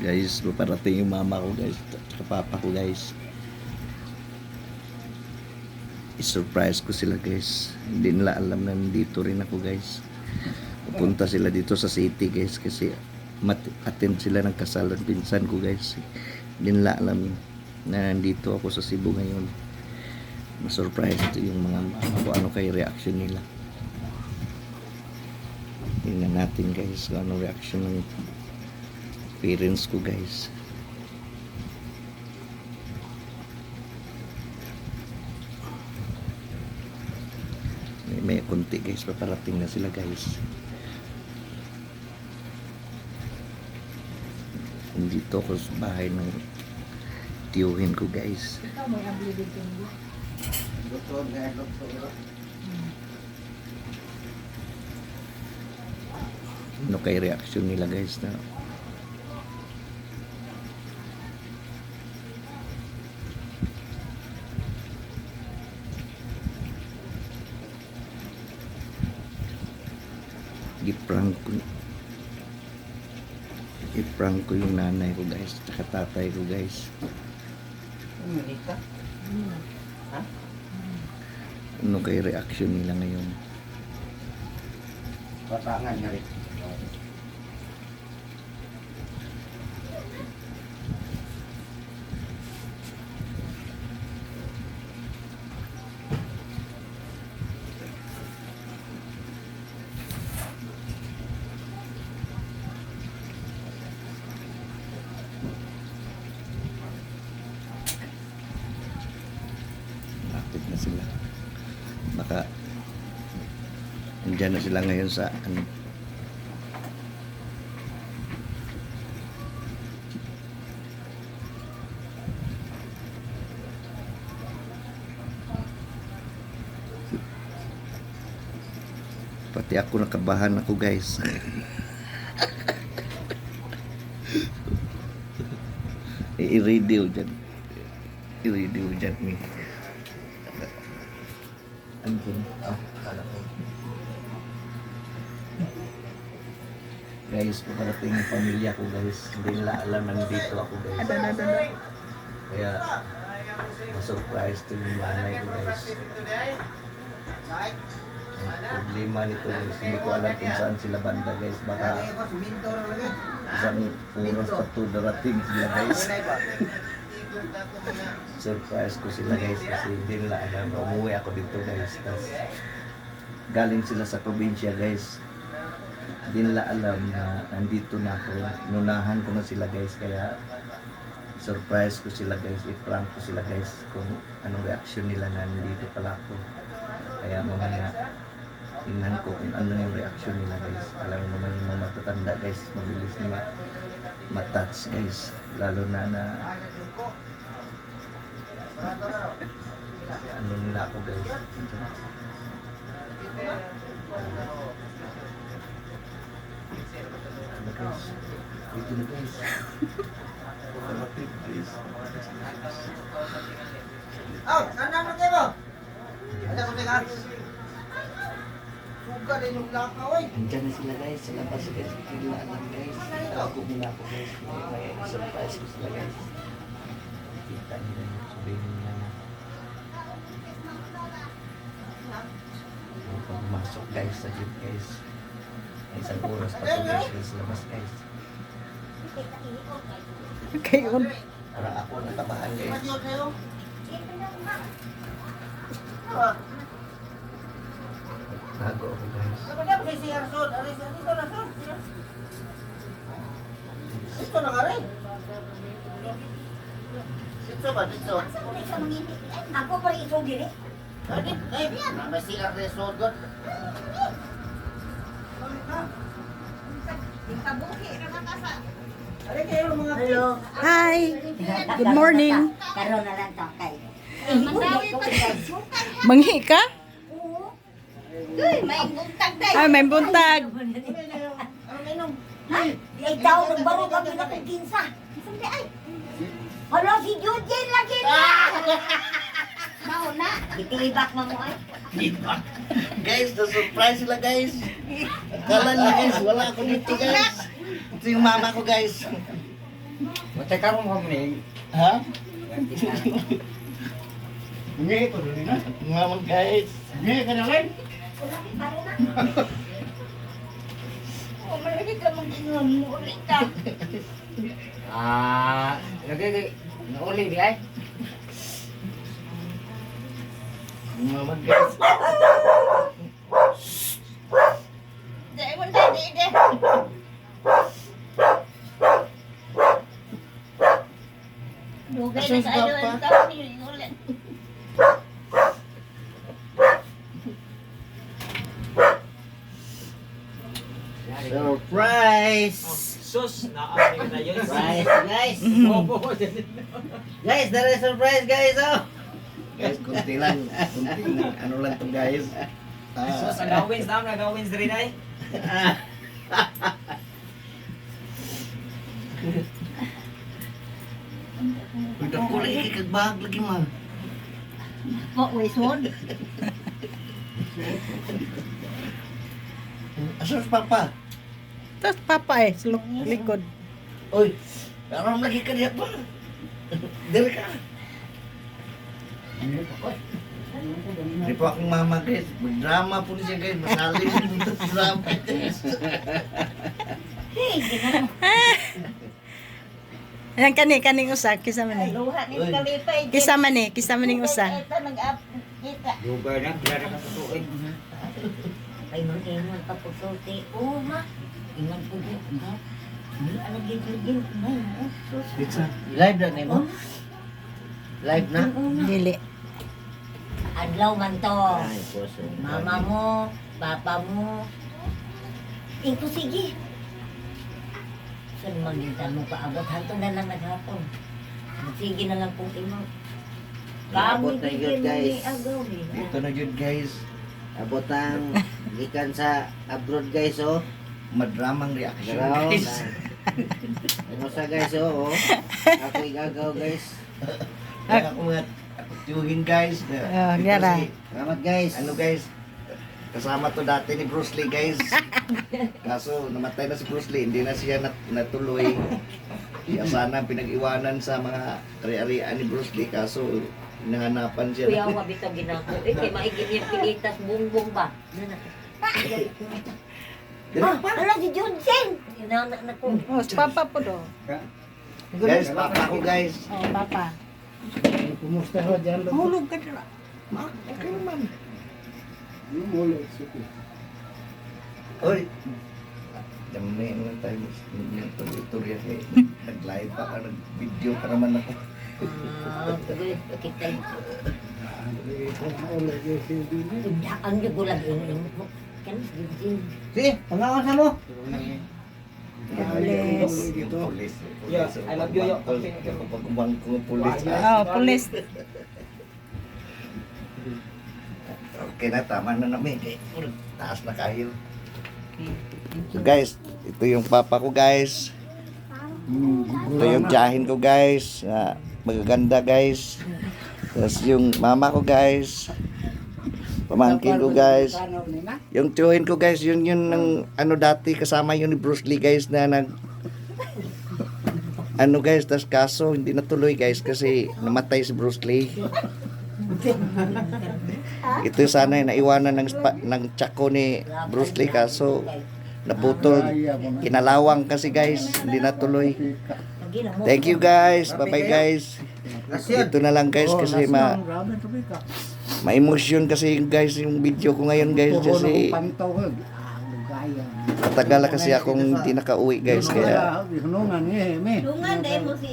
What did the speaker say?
Guys, paparating yung mama ko guys, at papa ko guys. I-surprise ko sila guys. Hindi nila alam na nandito rin ako guys. Pupunta sila dito sa city guys kasi attend sila ng kasal ng pinsan ko guys. Hindi nila alam na nandito ako sa Cebu ngayon. Ma-surprise ito yung mga mama ko, ano kay reaction nila. Tingnan natin guys kung ano reaction ng parents ko guys. May konti guys, paparating na sila guys. Nandito ako sa bahay ng tiyuhin ko guys. Ikaw may ability din. Doktor, doktor. Ano kay reaction nila guys na i-prank ko yung nanay ko guys at tatay ko guys. Umilit ka? Ha? Ano kay reaction nila ngayon? Patangan nga rin. Lapit na sila. Baka andyan na sila ngayon sa ano. Pati ako nakabahan ako guys. I-radio dyan. I-radio dyan ni. Ano yun? Kala ko. Guys, paparating yung pamilya ko guys. Hindi nila alam nandito ako guys. Kaya ma-surprise to yung nanay ko guys. Ang problema nito guys, hindi ko alam kung saan sila banda guys. Baka isang oras pa to darating sila guys. Surprise ko sila guys kasi hindi nila alam. Umuwi ako dito guys. Tas galing sila sa probinsya guys. Hindi nila alam na nandito na ako. Nunahan ko na sila guys. Kaya surprise ko sila guys. I-prank ko sila guys kung anong reaction nila na nandito pala ako. Kaya mamaya tingnan ko kung ano yung reaction nila guys. Alam mo naman yung mga matatanda guys. Mabilis na matouch guys. Lalo na ano nila ako guys. Ano guys? Dito na guys. Malapit guys. Oh, saan naman kayo? Ada ko tingnan. Suga din yung lakaw eh. Andyan na sila guys. Sa labas guys. Hindi nila alam guys. Ako nila ako guys. May surprise ko sila guys. Kita nila yung sabihin nila na pagmasok guys sa gym guys. May isang oras pa to guys sa labas guys. Kayon. Para ako natabahan guys. Madyo kayo. Tago ako guys. Kapag kay si Arson, dito na Arson. Dito na nga rin. Dito ba? Dito. Ako pa ito diri. Ay, may si Arson doon. Ari kayo mga Hello. Hi. Good morning. Karoon na lang to kay. Manghi ka? May buntag day. Ay, may buntag. Ano minom? Ikaw nagbaro kami na kung kinsa. Sandi ay. Hala si Jujin lagi na. Mau na. Itibak mo ay. Guys, na-surprise sila guys. Akala niya guys, wala ako dito guys. Ito yung mama ko guys. Matay ka mo kami. Ha? Hindi ito rin na. Ngaman guys. Hindi ka na rin. Oh, malaki ka mag-inom mo ulit ka. Lagi nauli di ay. Ngaman guys. Dahil mo na, di. Dugay na Asus, kayo Papa. ang tao ni ulit. Surprise! Sus, naamig na yun. Surprise guys! Guys, there is surprise guys oh! Guys, kunti lang. Kunting ano lang to guys. Sus, nag-wins na, nag-wins rin ay. Udah ko lagi kagbahag lagi man. Po, wisod. Asus papa. Tapos papa sa likod. Oy, naram lagi ka diya pa. Dili ka. Di po akong mama guys. Drama po niya guys. Masalin dito sa drama guys. Hey, ginano. Ayan kaning usa, kisa man ni. Luha ni kalipay. Kisa man ning usa. Ito, nag-up. Kita. Lugar na, kaya ka tutuin. Ay, mag-ingon pa po sulti. Oo, ma. Ingon po din. Ha? Hindi, alagin. Pizza. Live na nimo? Live na? Dili. Adlaw man to. Ay, poso. Mama mo, papa mo. Ito, sige. Saan magintan mo paabot? Hanto na lang naghapon. Sige na lang kung imo. Abot na yun, bigyan mo guys. ni agaw, eh. Dito na yun guys. Abot ang gikan sa abroad guys oh. Madramang reaction Garaw guys. Ano sa guys oh. Ako igagaw guys. Kaya ako mga tiyuhin guys. Oh, gara. Salamat guys. Ano guys? Kasama to dati ni Bruce Lee guys. Kaso namatay na si Bruce Lee, hindi na siya natuloy. Kaya sana pinag-iwanan sa mga ari-arian ni Bruce Lee, kaso nahanapan siya. Kuya, mabitaw ginako. Eh, kay maigit yung pilitas, bumbong ba? Ala, si Junsen! Inanak na ko. Oh, si papa po do. Guys, papa ko guys. Oh, papa. Kumusta ho dyan? Hulog ka dira. Ma, okay naman. Yung mulo, sige. Oy. Dami naman tayo yung tuloy-tuloy eh. Nag-live pa ka, nag-video pa naman ako. Tuloy, kita. Ang jugulag yung kan si Junsen. Sige, pangawan sa mo. Pulis. Yung pulis. Yeah, I love you, yo. Pagkumang kong pulis. Oh, pulis. Okay na, tama na namin. Taas na kahil. So guys, ito yung papa ko guys. Ito yung tiyahin ko guys. Magaganda guys. Tapos yung mama ko guys. Pamangkin ko guys. Yung tiyuhin ko guys, yun ng ano dati kasama yun ni Bruce Lee guys na nag ano guys, tas kaso hindi natuloy guys kasi namatay si Bruce Lee. Ito sana yung naiwanan ng tsako ni Bruce Lee kaso naputol. Kinalawang kasi guys, hindi natuloy. Thank you guys. Bye bye guys. Ito na lang guys kasi ma-emotion kasi guys yung video ko ngayon guys kasi matagal na kasi akong hindi nakauwi guys kaya Lungan dahil mo si